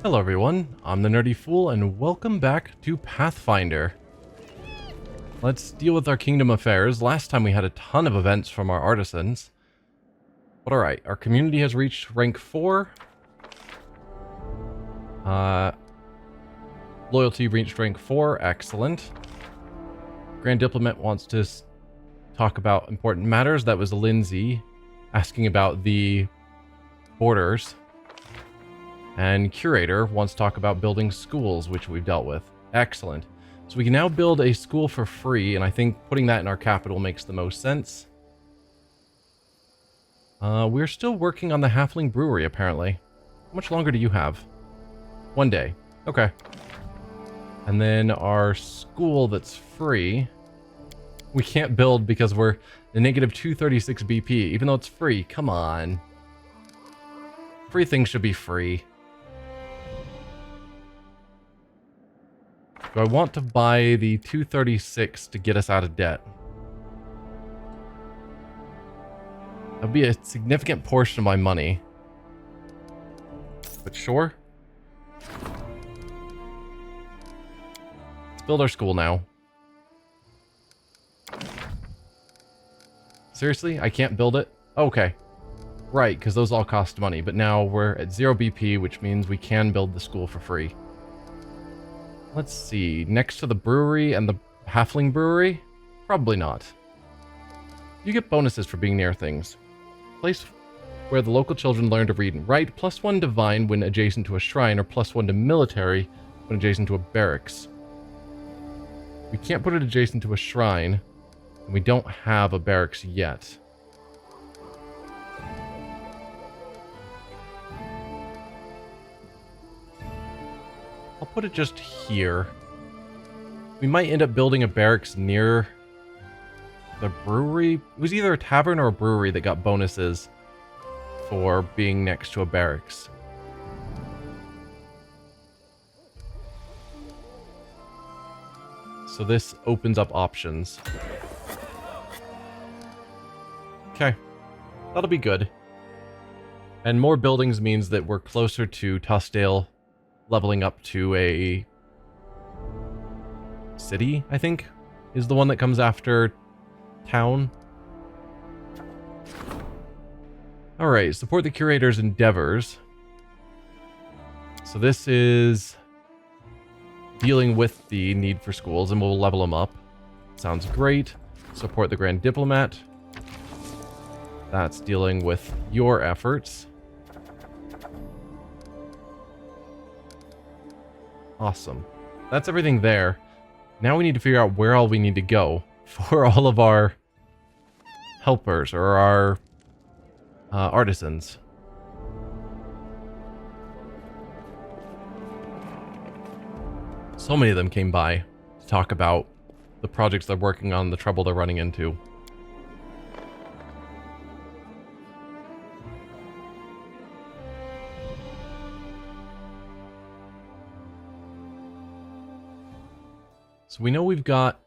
Hello everyone, I'm the Nerdy Fool and welcome back to Pathfinder. Let's deal with our kingdom affairs. Last time we had a ton of events from our artisans. But alright, our community has reached rank 4. Loyalty reached rank 4, excellent. Grand Diplomat wants to talk about important matters. That was Lindsay asking about the borders. And Curator wants to talk about building schools, which we've dealt with. Excellent. So we can now build a school for free, and I think putting that in our capital makes the most sense. We're still working on the Halfling Brewery, apparently. How much longer do you have? 1 day. Okay. And then our school that's free, we can't build because we're a negative 236 BP, even though it's free. Come on. Free things should be free. Do I want to buy the 236 to get us out of debt? That'll be a significant portion of my money. But sure. Let's build our school now. Seriously? I can't build it? Okay. Right, because those all cost money. But now we're at 0 BP, which means we can build the school for free. Let's see, next to the brewery and the Halfling Brewery? Probably not. You get bonuses for being near things. Place where the local children learn to read and write, +1 divine when adjacent to a shrine, or +1 to military when adjacent to a barracks. We can't put it adjacent to a shrine, and we don't have a barracks yet. I'll put it just here. We might end up building a barracks near the brewery. It was either a tavern or a brewery that got bonuses for being next to a barracks. So this opens up options. Okay. That'll be good. And more buildings means that we're closer to Tussdale leveling up to a city, I think, is the one that comes after town. Alright, support the curator's endeavors. So this is dealing with the need for schools, and we'll level them up. Sounds great. Support the Grand Diplomat. That's dealing with your efforts. Awesome. That's everything there. Now we need to figure out where all we need to go for all of our helpers or our artisans. So many of them came by to talk about the projects they're working on, the trouble they're running into. So we know we've got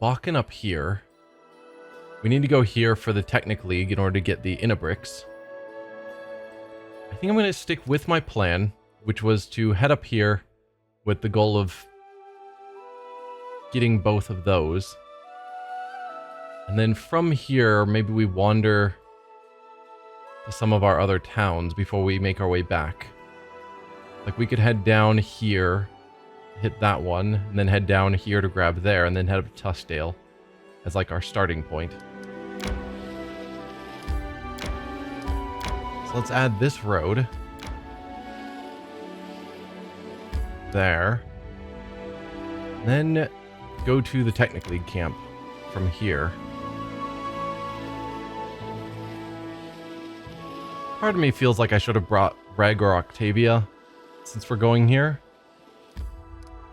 Bakken up here. We need to go here for the Technic League in order to get the Inabrix. I think I'm going to stick with my plan, which was to head up here with the goal of getting both of those. And then from here, maybe we wander to some of our other towns before we make our way back. Like we could head down here, hit that one, and then head down here to grab there, and then head up to Tussdale as like our starting point. So let's add this road. There. Then go to the Technic League camp from here. Part of me feels like I should have brought Reg or Octavia since we're going here.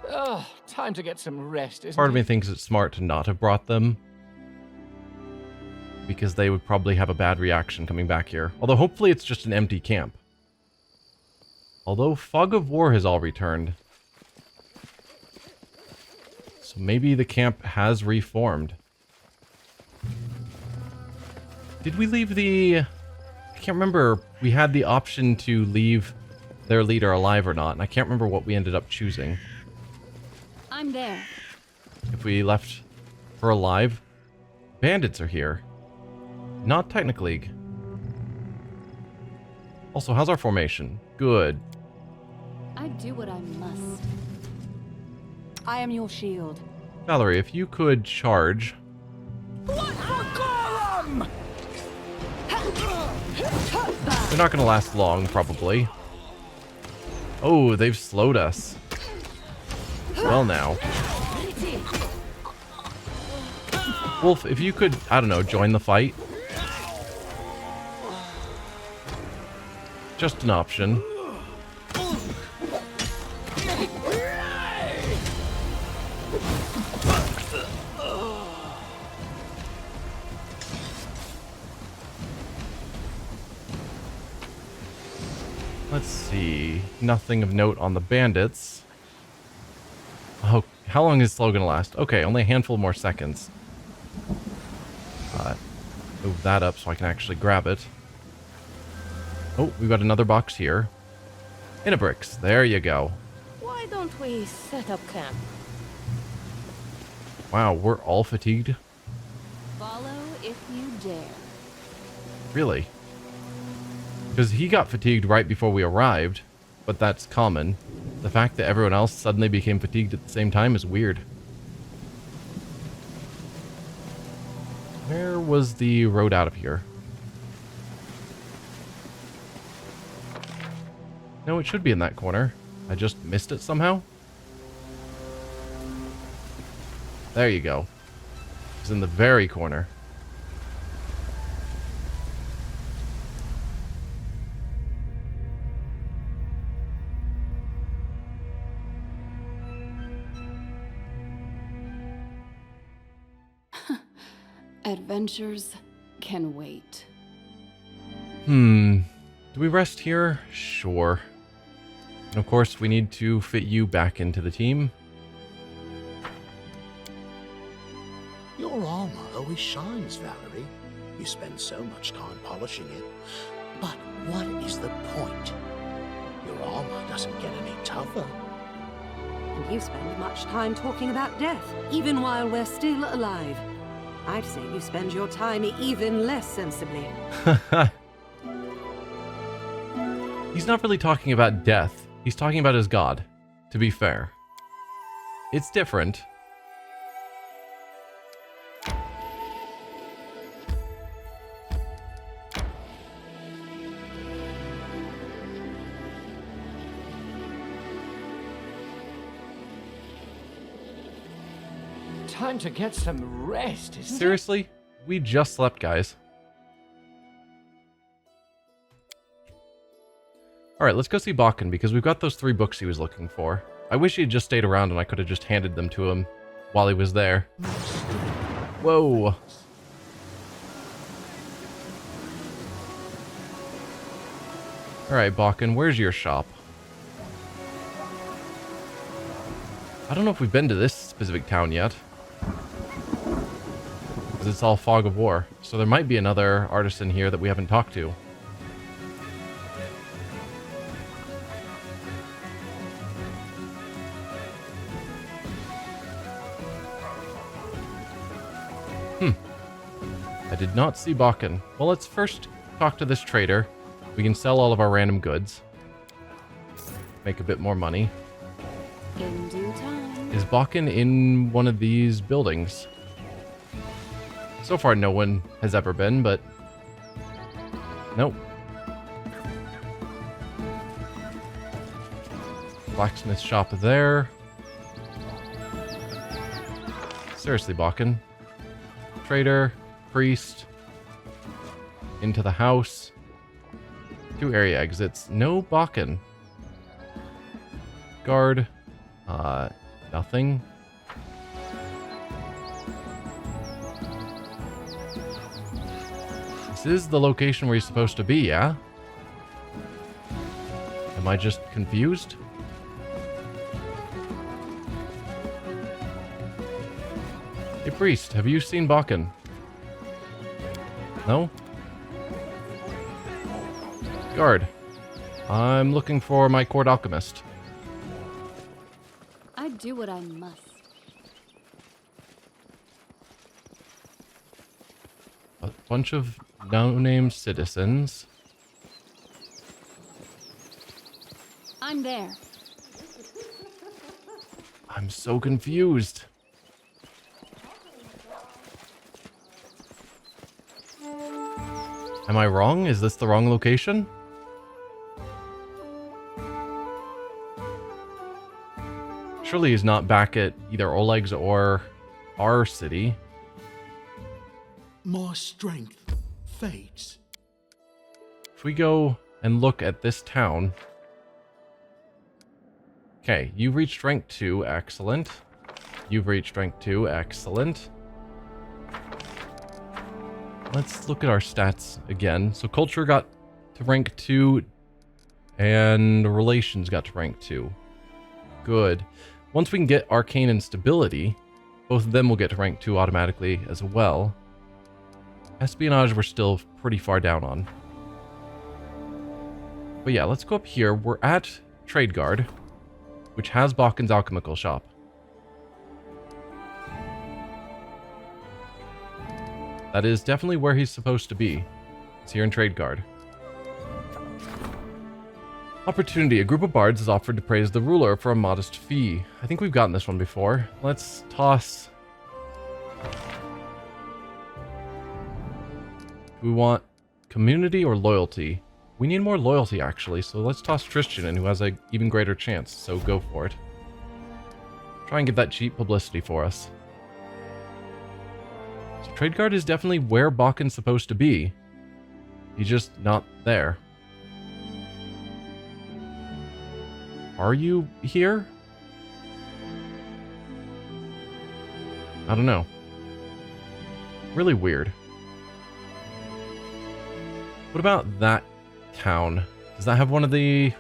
Oh, time to get some rest, isn't Part of me it? thinks it's smart to not have brought them, because they would probably have a bad reaction coming back here. Although hopefully it's just an empty camp. Although Fog of War has all returned. So maybe the camp has reformed. Did we leave the... I can't remember. We had the option to leave their leader alive or not, and I can't remember what we ended up choosing. I'm there. If we left her alive, bandits are here. Not technically. Also, how's our formation? Good. I do what I must. I am your shield. Valerie, if you could charge. What for Gorum? They're not going to last long, probably. Oh, they've slowed us. Well now. Wolf, if you could, I don't know, join the fight. Just an option. Let's see. Nothing of note on the bandits. Oh, how long is slow gonna last? Okay, only a handful more seconds. Move that up so I can actually grab it. Oh, we've got another box here. Bricks. There you go. Why don't we set up camp? Wow, we're all fatigued? Follow if you dare. Really? Because he got fatigued right before we arrived, but that's common. The fact that everyone else suddenly became fatigued at the same time is weird. Where was the road out of here? No, it should be in that corner. I just missed it somehow. There you go. It's in the very corner. Adventures can wait. Do we rest here? Sure. And of course, we need to fit you back into the team. Your armor always shines, Valerie. You spend so much time polishing it. But what is the point? Your armor doesn't get any tougher. And you spend much time talking about death, even while we're still alive. I'd say you spend your time even less sensibly. He's not really talking about death. He's talking about his god, to be fair. It's different. Time to get some rest, isn't it? Seriously? We just slept, guys. Alright, let's go see Bakken, because we've got those 3 books he was looking for. I wish he had just stayed around and I could have just handed them to him while he was there. Whoa. Alright, Bakken, where's your shop? I don't know if we've been to this specific town yet. Because it's all fog of war. So there might be another artisan here that we haven't talked to. I did not see Bakken. Well, let's first talk to this trader. We can sell all of our random goods. Make a bit more money. In due time. Is Bakken in one of these buildings? So far, no one has ever been, but... Nope. Blacksmith shop there. Seriously, Bakken. Trader, priest, into the house. 2 area exits. No Bakken. Guard. Nothing. This is the location where you're supposed to be, yeah? Am I just confused? Hey, priest, have you seen Bakken? No? Guard. I'm looking for my court alchemist. I do what I must. A bunch of no-name citizens. I'm there. I'm so confused. Am I wrong? Is this the wrong location? Surely he's not back at either Oleg's or our city. My strength fades. If we go and look at this town. Okay, you've reached rank 2, excellent. You've reached rank 2, excellent. Let's look at our stats again. So culture got to rank 2 and relations got to rank 2. Good. Once we can get arcane and stability, both of them will get to rank 2 automatically as well. Espionage we're still pretty far down on. But yeah, let's go up here. We're at Trade Guard, which has Bakken's alchemical shop. That is definitely where he's supposed to be. It's here in Trade Guard. Opportunity. A group of bards is offered to praise the ruler for a modest fee. I think we've gotten this one before. Let's toss... Do we want community or loyalty? We need more loyalty, actually, so let's toss Tristan in, who has an even greater chance, so go for it. Try and get that cheap publicity for us. So Trade Guard is definitely where Bakken's supposed to be. He's just not there. Are you here? I don't know. Really weird. What about that town? Does that have one of the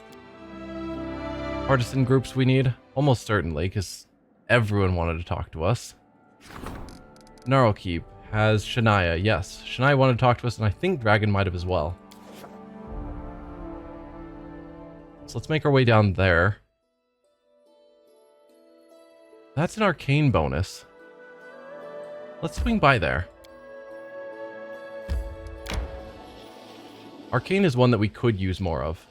artisan groups we need? Almost certainly, because everyone wanted to talk to us. Gnarlkeep has Shania. Yes, Shania wanted to talk to us, and I think Dragon might have as well. So let's make our way down there. That's an arcane bonus. Let's swing by there. Arcane is one that we could use more of.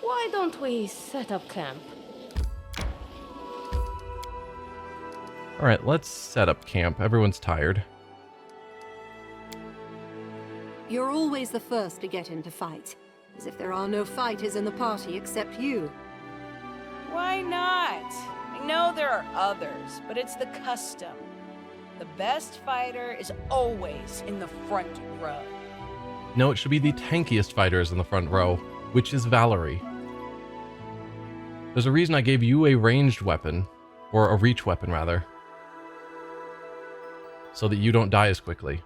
Why don't we set up camp? Alright, let's set up camp. Everyone's tired. You're always the first to get into fight. As if there are no fighters in the party except you. Why not? I know there are others, but it's the custom. The best fighter is always in the front row. No, it should be the tankiest fighters in the front row, which is Valerie. There's a reason I gave you a ranged weapon, or a reach weapon rather, so that you don't die as quickly.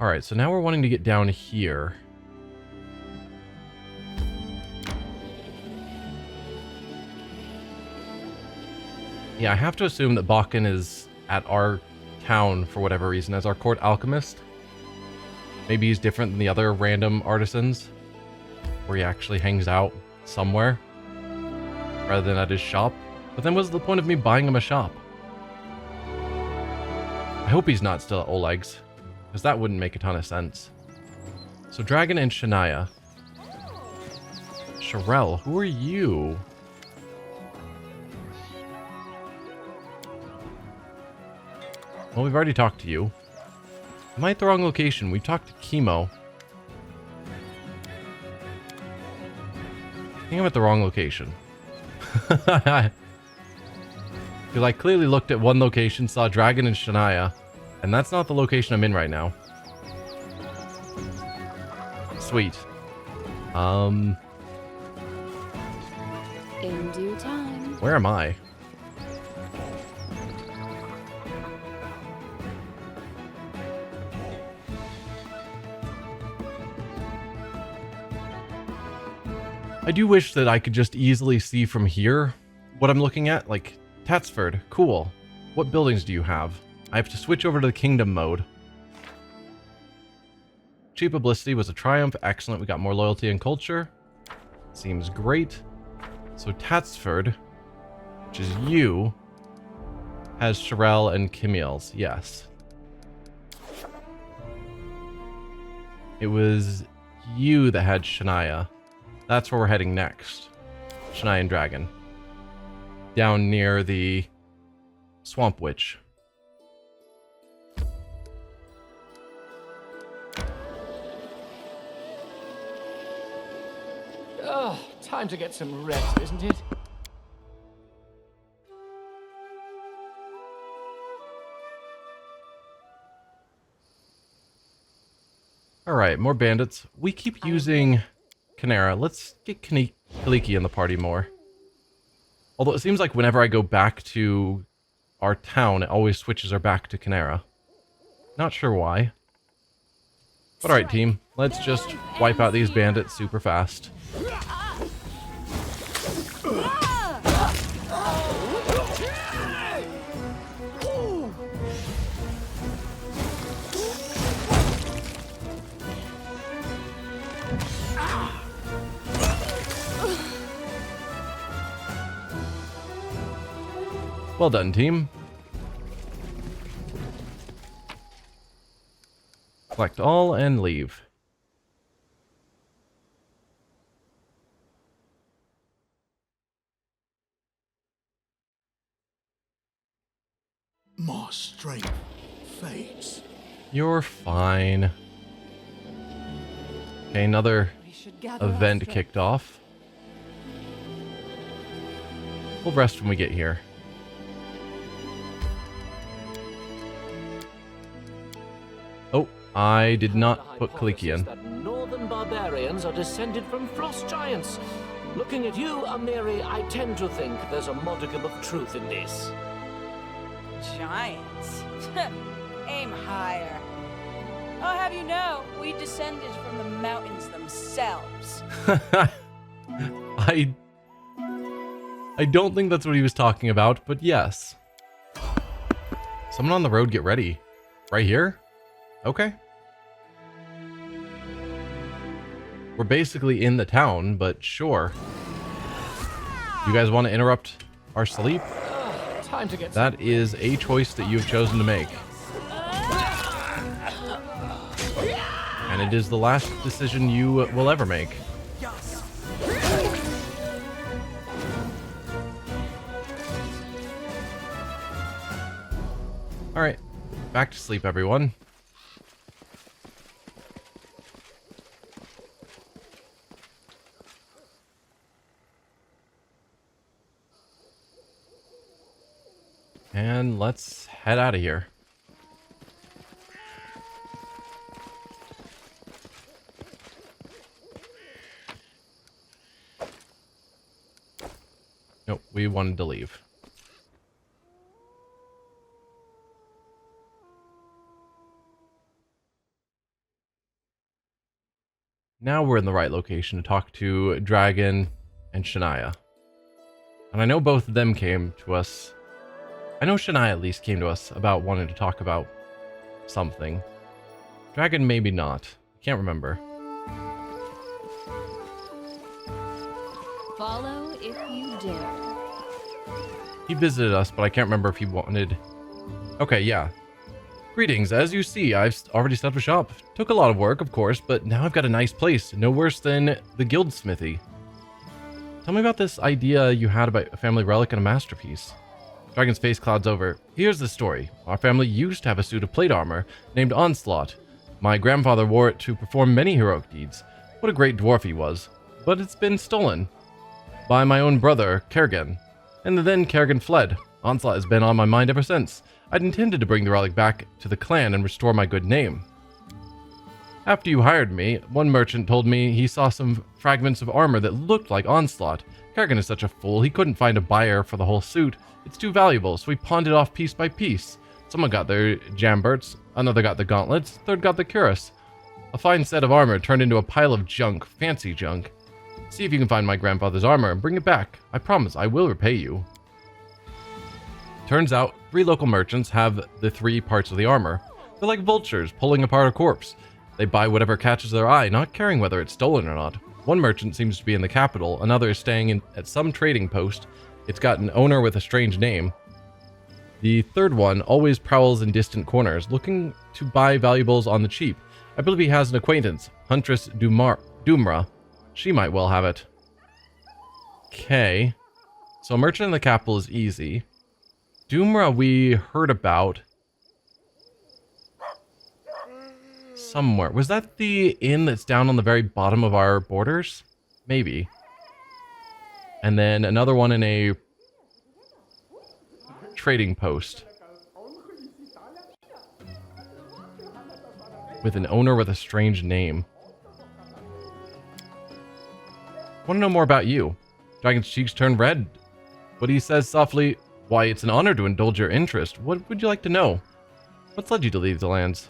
Alright, so now we're wanting to get down here. Yeah, I have to assume that Bakken is at our town for whatever reason as our court alchemist. Maybe he's different than the other random artisans, where he actually hangs out somewhere rather than at his shop. But then what's the point of me buying him a shop? I hope he's not still at Oleg's, because that wouldn't make a ton of sense. So Dragon and Shania. Sharel, who are you? Well, we've already talked to you. Am I at the wrong location? We've talked to Chemo. I think I'm at the wrong location. Because I clearly looked at one location, saw Dragon and Shania, and that's not the location I'm in right now. Sweet. In due time. Where am I? I do wish that I could just easily see from here what I'm looking at. Like, Tatsford, cool. What buildings do you have? I have to switch over to the kingdom mode. Cheap publicity was a triumph. Excellent. We got more loyalty and culture. Seems great. So Tatsford, which is you, has Sherelle and Camille's. Yes. It was you that had Shania. That's where we're heading next. Shania and Dragon. Down near the Swamp Witch. Oh, time to get some rest, isn't it? Alright, more bandits. We keep using Canera. Let's get Kaliki in the party more. Although it seems like whenever I go back to our town, it always switches her back to Canera. Not sure why. But alright, team. Let's just wipe out these bandits super fast. Well done, team. Collect all and leave. My strength fades. You're fine. Okay, another We should gather our event strength. kicked off. We'll rest when we get here. Oh, I did not put Kaliki in. That northern barbarians are descended from frost giants. Looking at you, Amiri, I tend to think there's a modicum of truth in this. Giants? Aim higher. I'll have you know, we descended from the mountains themselves. I don't think that's what he was talking about, but yes. Someone on the road, get ready. Right here? Okay. We're basically in the town, but sure. You guys want to interrupt our sleep? Time to get That is a choice that you've chosen to make. And it is the last decision you will ever make. Alright, back to sleep, everyone. And let's head out of here. Nope, we wanted to leave. Now we're in the right location to talk to Dragon and Shania. And I know both of them came to us. I know Shania at least came to us about wanting to talk about something. Dragon maybe not. Can't remember. Follow if you dare. He visited us, but I can't remember if he wanted... Okay, yeah. Greetings. As you see, I've already set up a shop. Took a lot of work, of course, but now I've got a nice place. No worse than the guild smithy. Tell me about this idea you had about a family relic and a masterpiece. Dragon's face clouds over. Here's the story. Our family used to have a suit of plate armor named Onslaught. My grandfather wore it to perform many heroic deeds. What a great dwarf he was. But it's been stolen. By my own brother, Kerrigan. And then Kerrigan fled. Onslaught has been on my mind ever since. I'd intended to bring the relic back to the clan and restore my good name. After you hired me, one merchant told me he saw some fragments of armor that looked like Onslaught. Kerrigan is such a fool, he couldn't find a buyer for the whole suit. It's too valuable, so we pawned it off piece by piece. Someone got their jamberts, another got the gauntlets, third got the cuirass. A fine set of armor turned into a pile of junk, fancy junk. See if you can find my grandfather's armor and bring it back. I promise I will repay you. Turns out, 3 local merchants have the 3 parts of the armor. They're like vultures pulling apart a corpse. They buy whatever catches their eye, not caring whether it's stolen or not. One merchant seems to be in the capital, another is staying at some trading post. It's got an owner with a strange name. The third one always prowls in distant corners, looking to buy valuables on the cheap. I believe he has an acquaintance, Huntress Dumra. She might well have it. Okay. So a merchant in the capital is easy. Dumra we heard about somewhere. Was that the inn that's down on the very bottom of our borders? Maybe. And then another one in a trading post. With an owner with a strange name. Want to know more about you? Dragon's cheeks turn red, but he says softly, "Why, it's an honor to indulge your interest. What would you like to know? What's led you to leave the lands?"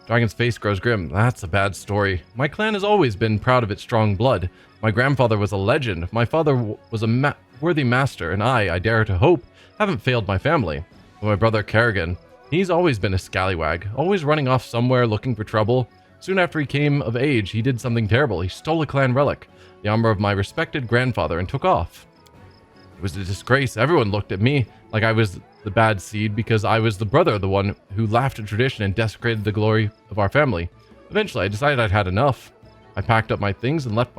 Dragon's face grows grim. "That's a bad story. My clan has always been proud of its strong blood. My grandfather was a legend. My father was a worthy master, and I dare to hope, haven't failed my family. But my brother Kerrigan, he's always been a scallywag, always running off somewhere looking for trouble. Soon after he came of age, he did something terrible. He stole a clan relic, the armor of my respected grandfather, and took off. It was a disgrace. Everyone looked at me like I was the bad seed because I was the brother of the one who laughed at tradition and desecrated the glory of our family. Eventually, I decided I'd had enough. I packed up my things and left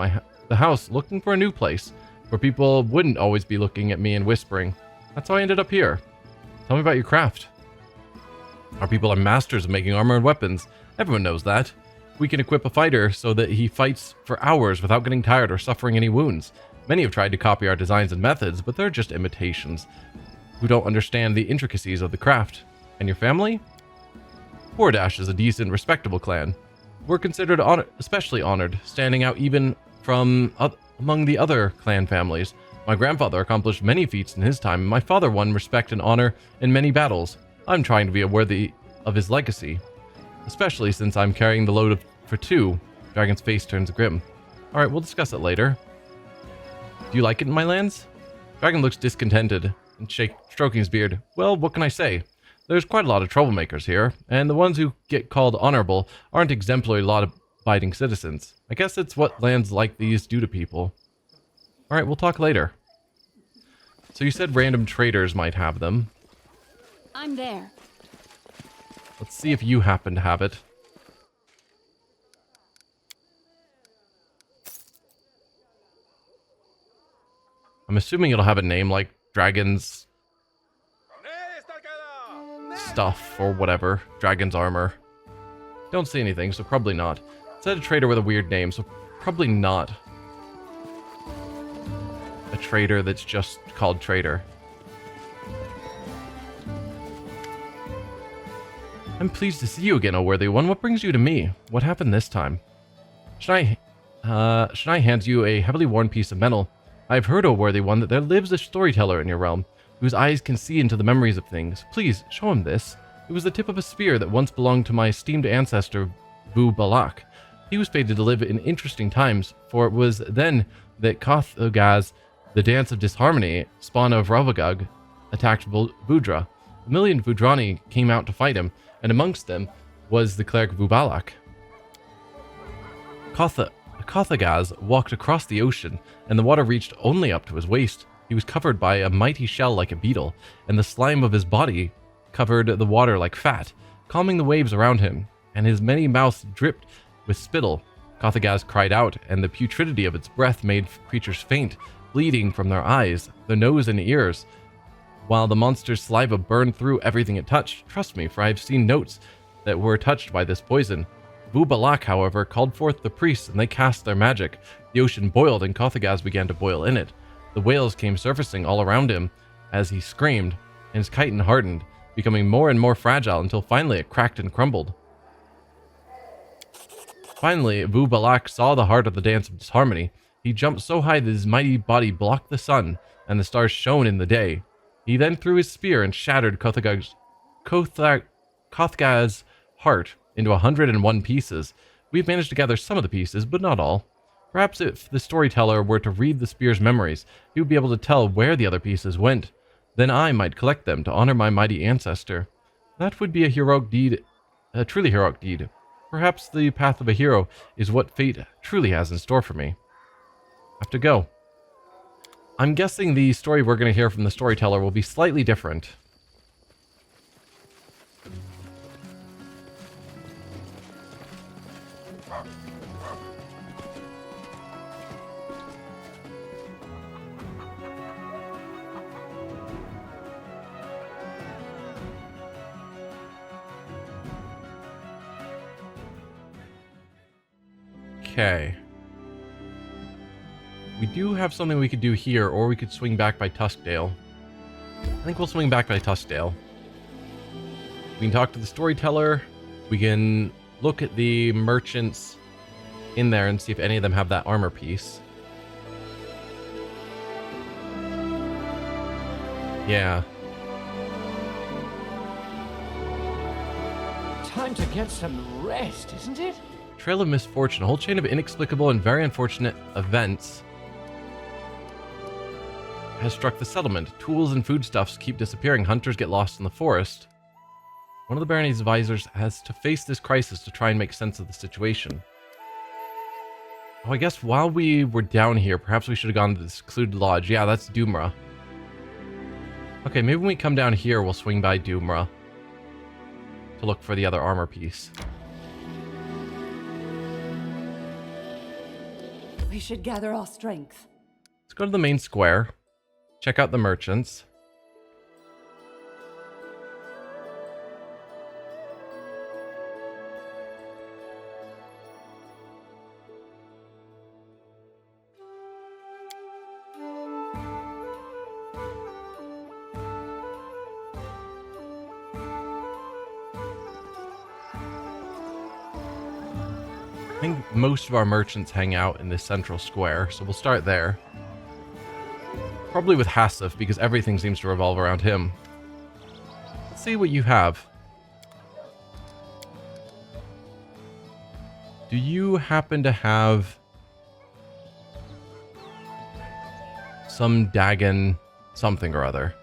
the house looking for a new place where people wouldn't always be looking at me and whispering. That's how I ended up here. Tell me about your craft." Our people are masters of making armor and weapons. Everyone knows that. We can equip a fighter so that he fights for hours without getting tired or suffering any wounds. Many have tried to copy our designs and methods, but they're just imitations who don't understand the intricacies of the craft. And your family? Pordash is a decent, respectable clan. We're considered especially honored, standing out even from among the other clan families. My grandfather accomplished many feats in his time, and my father won respect and honor in many battles. I'm trying to be worthy of his legacy, especially since I'm carrying the load for 2. Dragon's face turns grim. Alright, we'll discuss it later. Do you like it in my lands? Dragon looks discontented and stroking his beard. Well, what can I say? There's quite a lot of troublemakers here, and the ones who get called honorable aren't exemplary law-abiding citizens. I guess it's what lands like these do to people. Alright, we'll talk later. So you said random traders might have them. I'm there. Let's see if you happen to have it. I'm assuming it'll have a name like Dragon's stuff or whatever. Dragon's armor. Don't see anything, so probably not. It said a trader with a weird name, so probably not a trader that's just called trader. I'm pleased to see you again, O worthy one. What brings you to me? What happened this time? Should I hand you a heavily worn piece of metal? I've heard, O worthy one, that there lives a storyteller in your realm, whose eyes can see into the memories of things. Please, show him this. It was the tip of a spear that once belonged to my esteemed ancestor, Vudrani. He was fated to live in interesting times, for it was then that Kothagaz, the Dance of Disharmony, spawn of Ravagug, attacked Vudra. A million Vudrani came out to fight him, and amongst them was the cleric Vudrani. Kothagaz walked across the ocean, and the water reached only up to his waist. He was covered by a mighty shell like a beetle, and the slime of his body covered the water like fat, calming the waves around him, and his many mouths dripped with spittle. Kothagaz cried out, and the putridity of its breath made creatures faint, bleeding from their eyes, their nose and ears, while the monster's saliva burned through everything it touched. Trust me, for I have seen notes that were touched by this poison. Vudrani, however, called forth the priests, and they cast their magic. The ocean boiled, and Kothagaz began to boil in it. The whales came surfacing all around him as he screamed, and his chitin hardened, becoming more and more fragile until finally it cracked and crumbled. Finally, Vudrani saw the heart of the Dance of Disharmony. He jumped so high that his mighty body blocked the sun, and the stars shone in the day. He then threw his spear and shattered Kothagaz's heart into 101 pieces. We've managed to gather some of the pieces, but not all. Perhaps if the storyteller were to read the spear's memories, he would be able to tell where the other pieces went. Then I might collect them to honor my mighty ancestor. That would be a heroic deed, a truly heroic deed. Perhaps the path of a hero is what fate truly has in store for me. Have to go. I'm guessing the story we're going to hear from the storyteller will be slightly different. Okay. We do have something we could do here, or we could swing back by Tuskdale. I think we'll swing back by Tuskdale. We can talk to the storyteller. We can look at the merchants in there and see if any of them have that armor piece. Yeah. Time to get some rest, isn't it? Trail of misfortune. A whole chain of inexplicable and very unfortunate events has struck the settlement. Tools and foodstuffs keep disappearing. Hunters get lost in the forest. One of the barony's advisors has to face this crisis to try and make sense of the situation. Oh, I guess while we were down here, perhaps we should have gone to the secluded lodge. Yeah, that's Doomra. Okay, maybe when we come down here, we'll swing by Doomra to look for the other armor piece. We should gather our strength. Let's go to the main square. Check out the merchants. I think most of our merchants hang out in this central square, so we'll start there. Probably with Hassif, because everything seems to revolve around him. Let's see what you have. Do you happen to have some Dagon something or other?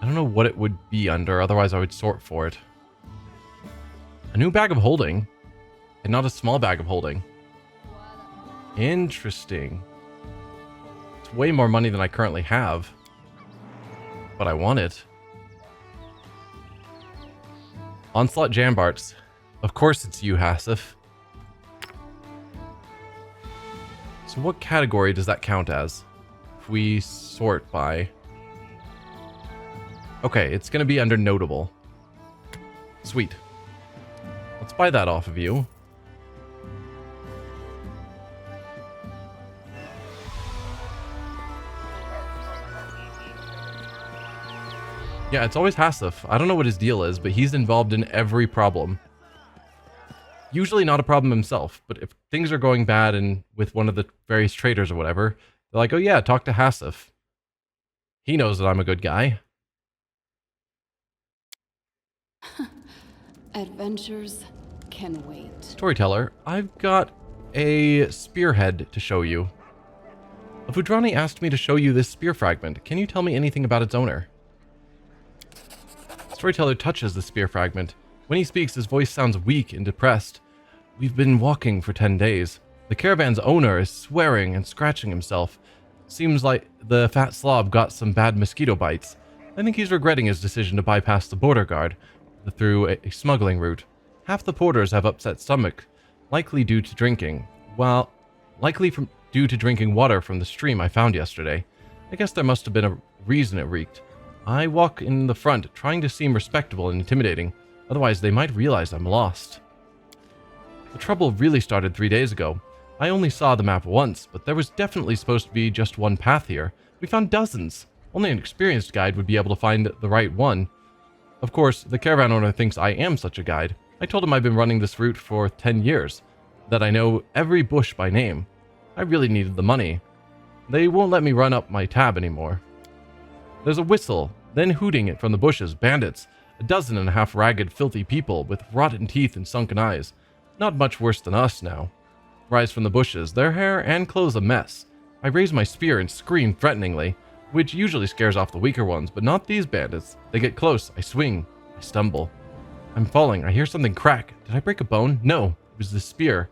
I don't know what it would be under, otherwise I would sort for it. A new bag of holding, and not a small bag of holding. Interesting. It's way more money than I currently have, but I want it. Onslaught Jambarts. Of course it's you, Hassif. So what category does that count as? If we sort by... Okay, it's going to be under notable. Sweet. Let's buy that off of you. Yeah, it's always Hassif. I don't know what his deal is, but he's involved in every problem. Usually not a problem himself, but if things are going bad and with one of the various traders or whatever, they're like, oh yeah, talk to Hassif. He knows that I'm a good guy. Adventures can wait. Storyteller, I've got a spearhead to show you. Vudrani asked me to show you this spear fragment. Can you tell me anything about its owner? Storyteller touches the spear fragment. When he speaks, his voice sounds weak and depressed. We've been walking for 10 days. The caravan's owner is swearing and scratching himself. Seems like the fat slob got some bad mosquito bites. I think he's regretting his decision to bypass the border guard through a smuggling route. Half the porters have upset stomach, likely due to drinking. Well, due to drinking water from the stream I found yesterday. I guess there must have been a reason it reeked. I walk in the front, trying to seem respectable and intimidating. Otherwise, they might realize I'm lost. The trouble really started 3 days ago. I only saw the map once, but there was definitely supposed to be just one path here. We found dozens. Only an experienced guide would be able to find the right one. Of course, the caravan owner thinks I am such a guide. I told him I've been running this route for 10 years, that I know every bush by name. I really needed the money. They won't let me run up my tab anymore. There's a whistle, then hooting it from the bushes. Bandits. A dozen and a half ragged, filthy people with rotten teeth and sunken eyes. Not much worse than us now. Rise from the bushes, their hair and clothes a mess. I raise my spear and scream threateningly, which usually scares off the weaker ones, but not these bandits. They get close, I swing, I stumble. I'm falling, I hear something crack. Did I break a bone? No, it was the spear.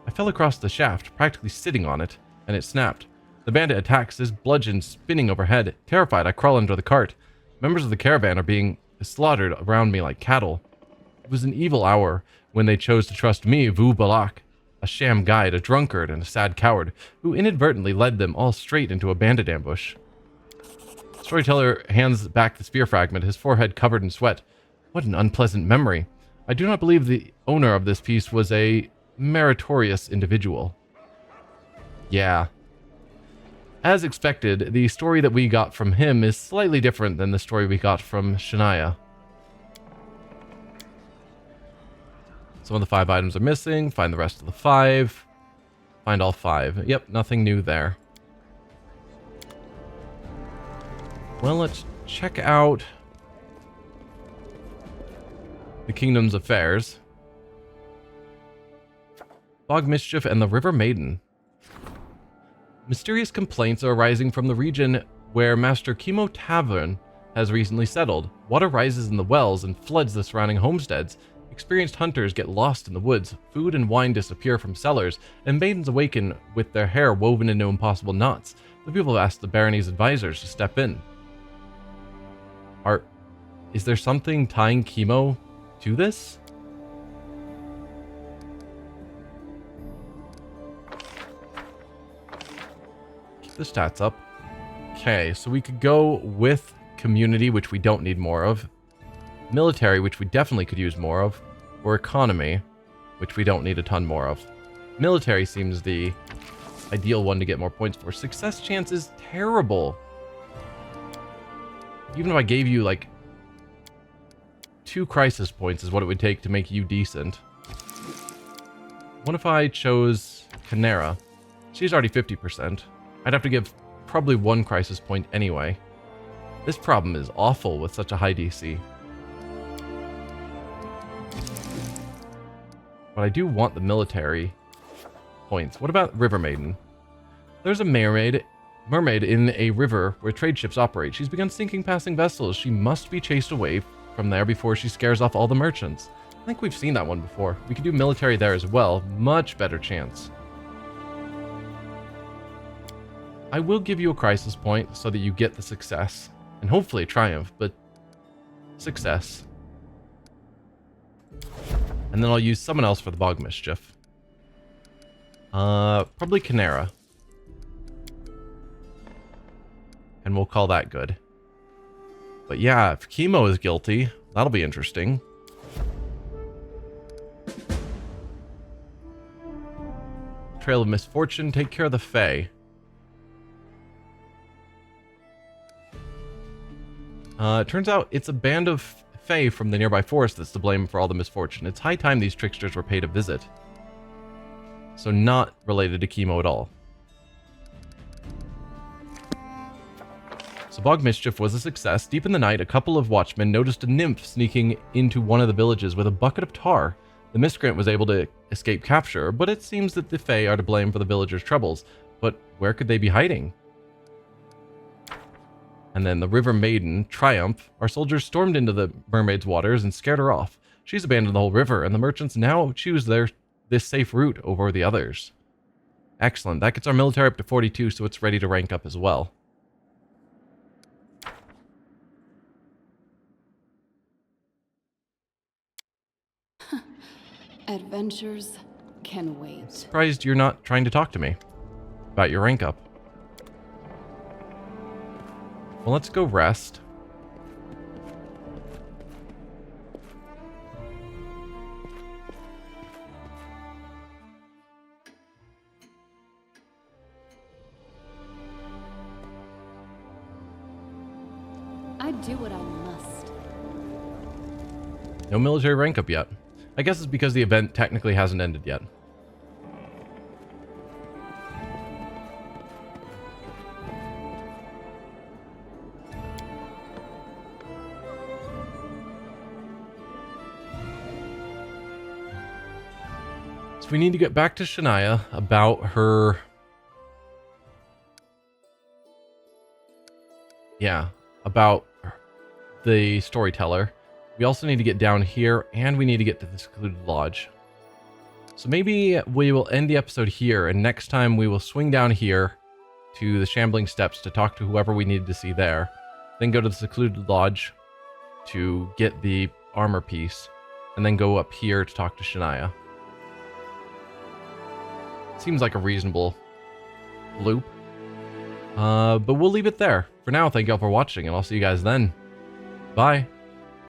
I fell across the shaft, practically sitting on it, and it snapped. The bandit attacks, his bludgeon spinning overhead. Terrified, I crawl under the cart. Members of the caravan are being slaughtered around me like cattle. It was an evil hour when they chose to trust me, Vu Balak, a sham guide, a drunkard, and a sad coward, who inadvertently led them all straight into a bandit ambush. Storyteller hands back the spear fragment, his forehead covered in sweat. What an unpleasant memory. I do not believe the owner of this piece was a meritorious individual. Yeah. As expected, the story that we got from him is slightly different than the story we got from Shania. Some of the 5 items are missing. Find the rest of the 5. Find all 5. Yep, nothing new there. Well, let's check out the kingdom's affairs. Bog Mischief and the River Maiden. Mysterious complaints are arising from the region where Master Chemo Tavern has recently settled. Water rises in the wells and floods the surrounding homesteads. Experienced hunters get lost in the woods. Food and wine disappear from cellars, and maidens awaken with their hair woven into impossible knots. The people have asked the barony's advisors to step in. Is there something tying Chemo to this? Keep the stats up. Okay, so we could go with community, which we don't need more of. Military, which we definitely could use more of. Or economy, which we don't need a ton more of. Military seems the ideal one to get more points for. Success chance is terrible. Even if I gave you like 2 crisis points is what it would take to make you decent. What if I chose Canera? She's already 50%. I'd have to give probably 1 crisis point anyway. This problem is awful with such a high DC. But I do want the military points. What about River Maiden? There's a mermaid in a river where trade ships operate. She's begun sinking passing vessels. She must be chased away from there before she scares off all the merchants. I think we've seen that one before. We could do military there as well. Much better chance. I will give you a crisis point so that you get the success. And hopefully a triumph, but success. And then I'll use someone else for the Bog Mischief. Probably Canera. And we'll call that good. But yeah, if Chemo is guilty, that'll be interesting. Trail of Misfortune, take care of the Fae. It turns out it's a band of Fae from the nearby forest that's to blame for all the misfortune. It's high time these tricksters were paid a visit. So not related to Chemo at all. So Bog Mischief was a success. Deep in the night, a couple of watchmen noticed a nymph sneaking into one of the villages with a bucket of tar. The miscreant was able to escape capture, but it seems that the Fae are to blame for the villagers' troubles. But where could they be hiding? And then the River Maiden, Triumph. Our soldiers stormed into the mermaid's waters and scared her off. She's abandoned the whole river, and the merchants now choose this safe route over the others. Excellent. That gets our military up to 42, so it's ready to rank up as well. Adventures can wait. Surprised you're not trying to talk to me about your rank up. Well, let's go rest. I do what I must. No military rank up yet. I guess it's because the event technically hasn't ended yet. So we need to get back to Shania about her... Yeah, about the storyteller. We also need to get down here, and we need to get to the secluded lodge. So maybe we will end the episode here, and next time we will swing down here to the Shambling Steps to talk to whoever we needed to see there. Then go to the secluded lodge to get the armor piece, and then go up here to talk to Shania. Seems like a reasonable loop. But we'll leave it there. For now, thank you all for watching, and I'll see you guys then. Bye.